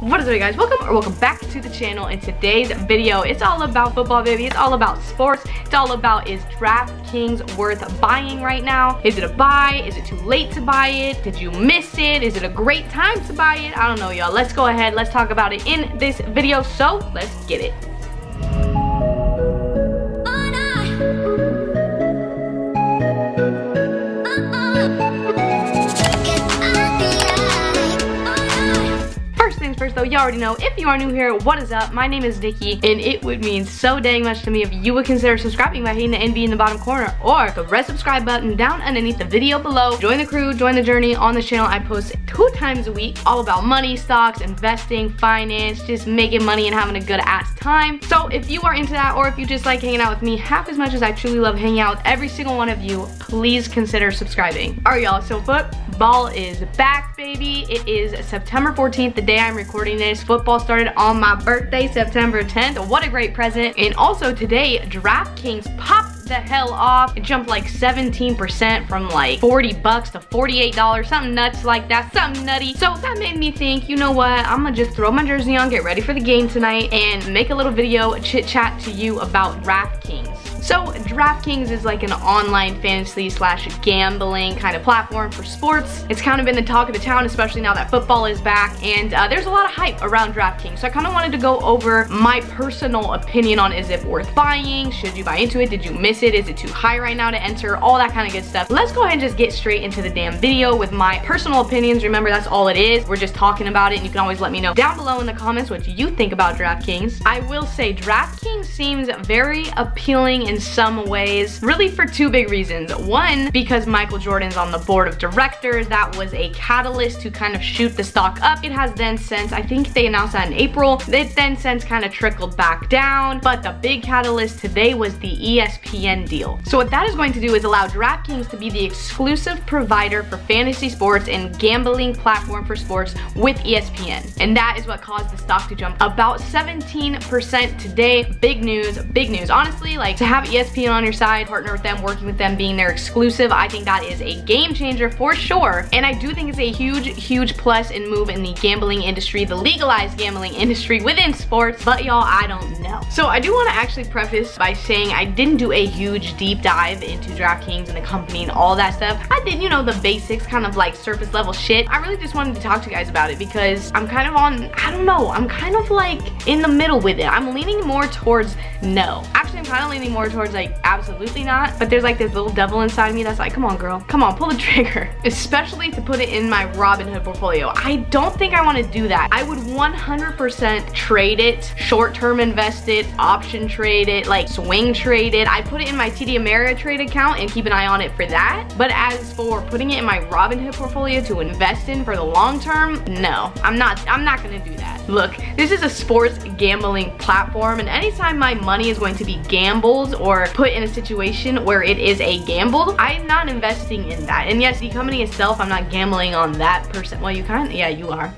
What is up, guys? Welcome back to the channel. In today's video, it's all about football, baby. It's all about sports. It's all about, is DraftKings worth buying right now? Is it a buy? Is it too late to buy it? Did you miss it? Is it a great time to buy it? I don't know, y'all. Let's go ahead. Let's talk about it in this video. So let's get it. First though, you already know, if you are new here, what is up? My name is Nikki, and it would mean so dang much to me if you would consider subscribing by hitting the NB in the bottom corner, or the red subscribe button down underneath the video below. Join the crew, join the journey. On this channel, I post 2 times a week, all about money, stocks, investing, finance, just making money and having a good ass time. So if you are into that, or if you just like hanging out with me half as much as I truly love hanging out with every single one of you, please consider subscribing. All right, y'all, so football is back, baby. It is September 14th, the day I'm recording this. Football started on my birthday, September 10th. What a great present. And also today, DraftKings popped the hell off. It jumped like 17% from like $40 to $48, something nuts like that, something nutty. So that made me think, you know what, I'm gonna just throw my jersey on, get ready for the game tonight, and make a little video chit chat to you about DraftKings. So DraftKings is like an online fantasy / gambling kind of platform for sports. It's kind of been the talk of the town, especially now that football is back, and there's a lot of hype around DraftKings. So I kind of wanted to go over my personal opinion on, is it worth buying? Should you buy into it? Did you miss it? Is it too high right now to enter? All that kind of good stuff. Let's go ahead and just get straight into the damn video with my personal opinions. Remember, that's all it is. We're just talking about it, and you can always let me know down below in the comments what you think about DraftKings. I will say DraftKings seems very appealing in some ways, really for 2 big reasons. One, because Michael Jordan's on the board of directors. That was a catalyst to kind of shoot the stock up. It has then since, I think they announced that in April, it then since kind of trickled back down, but the big catalyst today was the ESPN deal. So what that is going to do is allow DraftKings to be the exclusive provider for fantasy sports and gambling platform for sports with ESPN. And that is what caused the stock to jump about 17% today. Big news, big news. Honestly, like, to have ESPN on your side, partner with them, working with them, being their exclusive, I think that is a game changer for sure. And I do think it's a huge plus and move in the gambling industry, the legalized gambling industry within sports. But y'all, I don't know. So I do want to actually preface by saying I didn't do a huge deep dive into DraftKings and the company and all that stuff. I did, you know, the basics, kind of like surface level shit. I really just wanted to talk to you guys about it because I'm kind of on, I don't know, I'm kind of like in the middle with it. I'm leaning more towards no. Actually, I'm kind of leaning more towards like absolutely not, but there's like this little devil inside of me that's like, come on girl, come on, pull the trigger. Especially to put it in my Robinhood portfolio. I don't think I want to do that. I would 100% trade it, short-term invest it, option trade it, like swing trade it. I put it in my TD Ameritrade account and keep an eye on it for that. But as for putting it in my Robinhood portfolio to invest in for the long term, no, I'm not gonna do that. Look, this is a sports gambling platform, and anytime my money is going to be gambled or put in a situation where it is a gamble, I'm not investing in that. And yes, the company itself, I'm not gambling on that person. Well, you kind of, yeah, you are.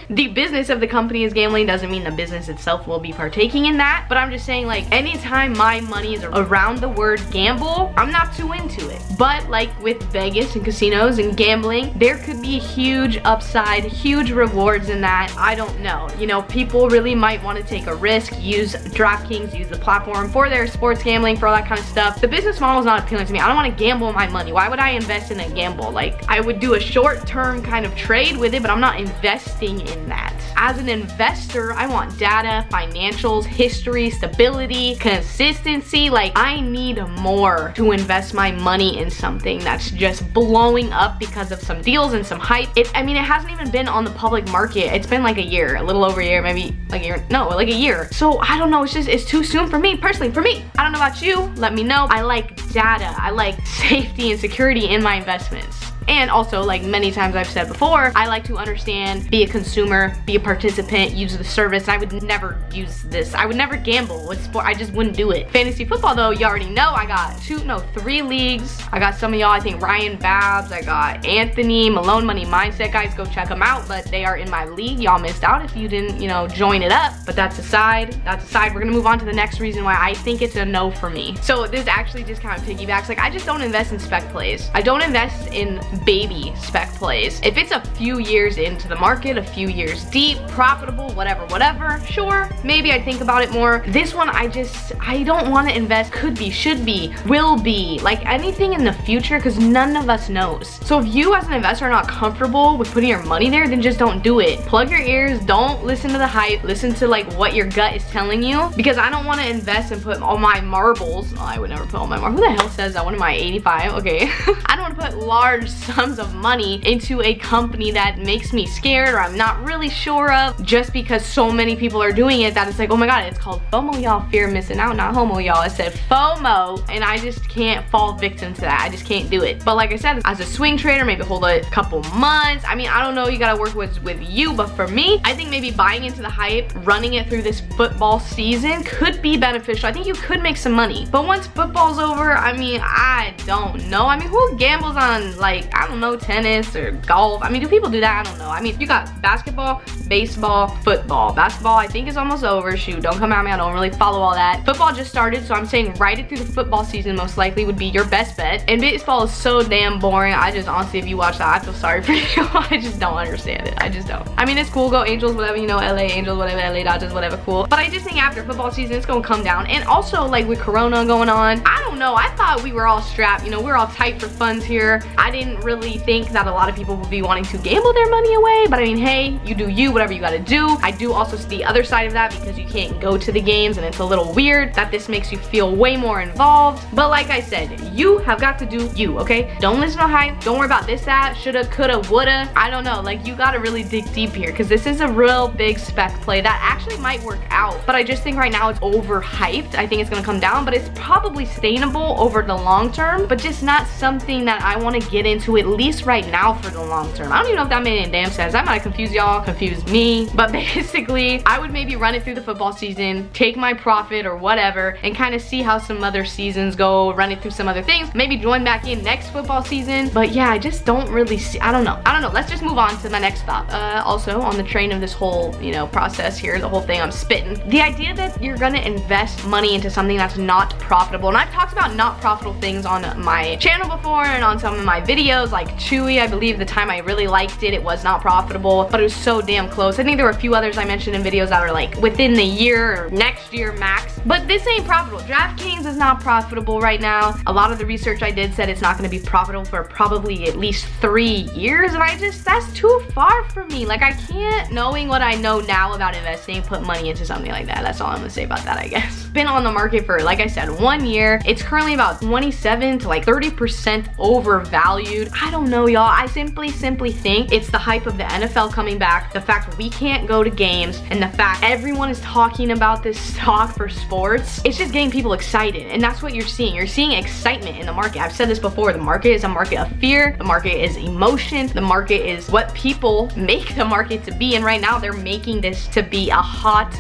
The business of the company is gambling, doesn't mean the business itself will be partaking in that. But I'm just saying, like, anytime my money is around the word gamble, I'm not too into it. But like with Vegas and casinos and gambling, there could be huge upside, huge rewards in that. I don't know. You know, people really might want to take a risk, use DraftKings, use the platform for their sports gambling, for all that kind of stuff. The business model is not appealing to me. I don't want to gamble my money. Why would I invest in a gamble? Like, I would do a short-term kind of trade with it, but I'm not investing in that. As an investor, I want data, financials, history, stability, consistency. Like, I need more to invest my money in something that's just blowing up because of some deals and some hype. I mean, it hasn't even been on the public market. It's been like a year, a little over a year, maybe like a year, no, like a year. So I don't know, it's too soon for me, personally, for me. I don't know about you, let me know. I like data, I like safety and security in my investments. And also, like many times I've said before, I like to understand, be a consumer, be a participant, use the service. I would never use this. I would never gamble with sport. I just wouldn't do it. Fantasy football though, you already know I got 3 leagues. I got some of y'all, I think Ryan Babs, I got Anthony, Malone Money Mindset, guys, go check them out. But they are in my league. Y'all missed out if you didn't, you know, join it up. But that's aside, We're gonna move on to the next reason why I think it's a no for me. So this actually just kind of piggybacks. Like, I just don't invest in spec plays. I don't invest in baby spec plays. If it's a few years into the market, a few years deep, profitable, whatever, sure, maybe I'd think about it more. This one, I don't want to invest. Could be, should be, will be, like anything in the future, because none of us knows. So if you as an investor are not comfortable with putting your money there, then just don't do it. Plug your ears, don't listen to the hype, listen to like what your gut is telling you, because I don't want to invest and put all my marbles. Oh, I would never put all my marbles. Who the hell says that? What am I, 85? Okay. I don't want to put large sums of money into a company that makes me scared or I'm not really sure of, just because so many people are doing it that it's like, oh my god, it's called FOMO, y'all. Fear of missing out, not homo, y'all. I said FOMO, and I just can't fall victim to that. I just can't do it. But like I said, as a swing trader, maybe hold a couple months. I mean, I don't know, you gotta work with you, but for me, I think maybe buying into the hype, running it through this football season could be beneficial. I think you could make some money. But once football's over, I mean, I don't know. I mean, who gambles on, like, I don't know, tennis or golf? I mean, do people do that? I don't know. I mean, you got basketball, baseball, football. Basketball, I think, is almost over. Shoot, don't come at me. I don't really follow all that. Football just started, so I'm saying ride it through the football season most likely would be your best bet. And baseball is so damn boring. I just, honestly, if you watch that, I feel sorry for you. I just don't understand it. I just don't. I mean, it's cool. Go Angels, whatever, you know, LA Angels, whatever, LA Dodgers, whatever, cool. But I just think after football season, it's gonna come down. And also, like, with Corona going on, I don't know. I thought we were all strapped. You know, we're all tight for funds here. I didn't really think that a lot of people would be wanting to gamble their money away. But I mean, hey, you do you, whatever you gotta do. I do also see the other side of that, because you can't go to the games and it's a little weird that this makes you feel way more involved. But like I said, you have got to do you, okay? Don't listen to hype. Don't worry about this, that, shoulda, coulda, woulda. I don't know. Like, you gotta really dig deep here, because this is a real big spec play that actually might work out. But I just think right now it's overhyped. I think it's gonna come down, but it's probably sustainable over the long term, but just not something that I want to get into, at least right now, for the long term. I don't even know if that made any damn sense. That might have confused y'all, confused me, but basically I would maybe run it through the football season, take my profit or whatever, and kind of see how some other seasons go, run it through some other things, maybe join back in next football season. But yeah, I just don't really see, I don't know. Let's just move on to my next thought. Also on the train of this whole, you know, process here, the whole thing I'm spitting, the idea that you're gonna invest money into something that's not profitable. And I've talked about not profitable things on my channel before and on some of my videos, like Chewy. I believe the time I really liked it, it was not profitable, but it was so damn close. I think there were a few others I mentioned in videos that are like within the year or next year max, but this ain't profitable. Draftkings is not profitable right now. A lot of the research I did said it's not gonna be profitable for probably at least 3 years, and that's too far for me. Like, I can't, knowing what I know now about investing, put money into something like that. That's all I'm gonna say about that, I guess. Been on the market for, like I said, 1 year. It's currently about 27 to like 30% overvalued. I don't know, y'all. I simply think it's the hype of the NFL coming back, the fact we can't go to games, and the fact everyone is talking about this stock for sports. It's just getting people excited, and that's what you're seeing. You're seeing excitement in the market. I've said this before. The market is a market of fear. The market is emotion. The market is what people make the market to be, and right now they're making this to be a hot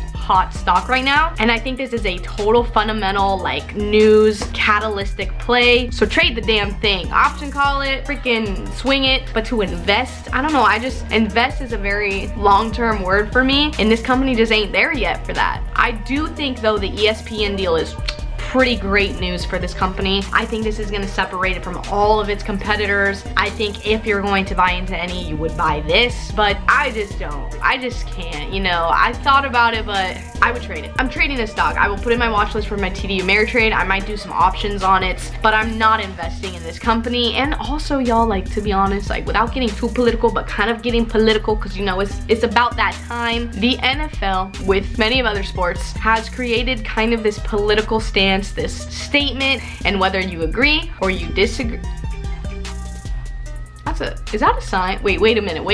stock right now. And I think this is a total fundamental, like, news catalytic play. So trade the damn thing. Option call it, freaking swing it. But to invest, I don't know. Invest is a very long-term word for me, and this company just ain't there yet for that. I do think though the ESPN deal is pretty great news for this company. I think this is gonna separate it from all of its competitors. I think if you're going to buy into any, you would buy this, but I just don't. I just can't, you know. I thought about it, but I would trade it. I'm trading this stock. I will put it in my watch list for my TD Ameritrade. I might do some options on it, but I'm not investing in this company. And also, y'all, like, to be honest, like, without getting too political, but kind of getting political, because, you know, it's about that time. The NFL, with many of other sports, has created kind of this political stance, this statement, and whether you agree or you disagree. Is that a sign? Wait a minute,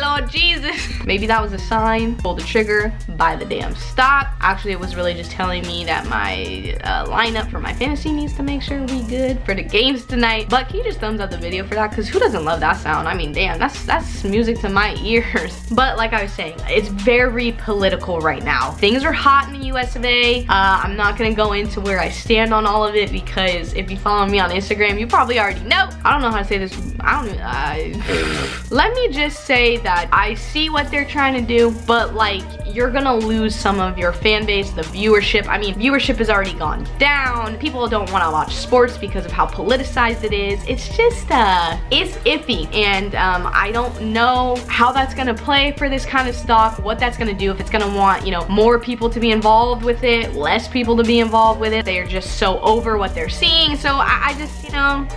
Lord Jesus. Maybe that was a sign. Pull the trigger, buy the damn stock. Actually, it was really just telling me that my lineup for my fantasy needs to make sure we good for the games tonight. But can you just thumbs up the video for that? Because who doesn't love that sound? I mean, damn, that's music to my ears. But like I was saying, it's very political right now. Things are hot in the US of A. I'm not gonna go into where I stand on all of it, because if you follow me on Instagram, you probably already know. I don't know how to say this. let me just say that I see what they're trying to do, but like, you're gonna lose some of your fan base, the viewership. I mean, viewership has already gone down. People don't want to watch sports because of how politicized it is. It's just, it's iffy, and I don't know how that's gonna play for this kind of stock, what that's gonna do, if it's gonna want, you know, more people to be involved with it, less people to be involved with it. They're just so over what they're seeing. So I just, you know,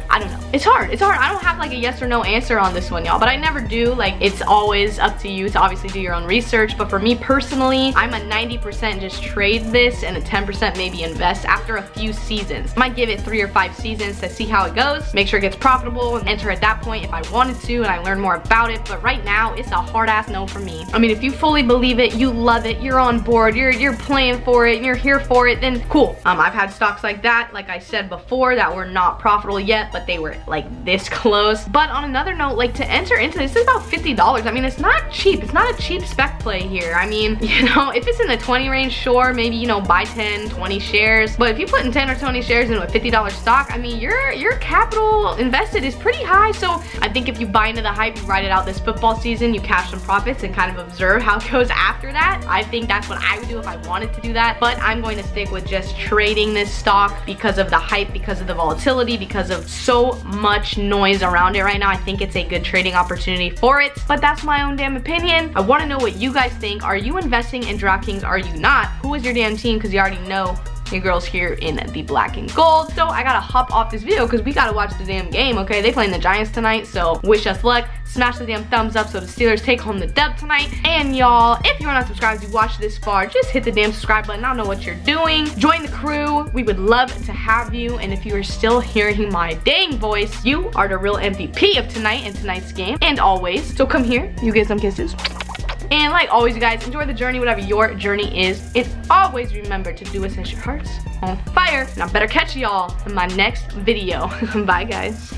I don't know. It's hard. It's hard. I don't have like a yes or no answer on this one, y'all, but I never do. Like, it's always up to you to obviously do your own research. But for me personally, I'm a 90% just trade this and a 10% maybe invest after a few seasons. Might give it 3 or 5 seasons to see how it goes, make sure it gets profitable, and enter at that point if I wanted to and I learn more about it. But right now, it's a hard ass no for me. I mean, if you fully believe it, you love it, you're on board, you're playing for it, and you're here for it, then cool. I've had stocks like that, like I said before, that were not profitable yet, but they were like this close. But on another note, like, to enter into this is about $50. I mean, it's not cheap. It's not a cheap spec play here. I mean, you know, if it's in the 20 range, sure, maybe, you know, buy 10, 20 shares. But if you put in 10 or 20 shares into a $50 stock, I mean, your capital invested is pretty high. So I think if you buy into the hype, you ride it out this football season, you cash some profits and kind of observe how it goes after that. I think that's what I would do if I wanted to do that. But I'm going to stick with just trading this stock because of the hype, because of the volatility, because of so much noise around it right now. I think it's a good trading opportunity for it, but that's my own damn opinion. I want to know what you guys think. Are you investing in DraftKings? Are you not? Who is your damn team? Because you already know your girl's here in the black and gold. So I gotta hop off this video because we gotta watch the damn game, okay? They playing the Giants tonight, so wish us luck. Smash the damn thumbs up so the Steelers take home the dub tonight. And y'all, if you're not subscribed, you watched this far, just hit the damn subscribe button. I don't know what you're doing. Join the crew. We would love to have you. And if you are still hearing my dang voice, you are the real MVP of tonight and tonight's game, and always. So come here, you get some kisses. And like always, you guys, enjoy the journey, whatever your journey is. And always remember to do what sets your hearts on fire. And I better catch y'all in my next video. Bye, guys.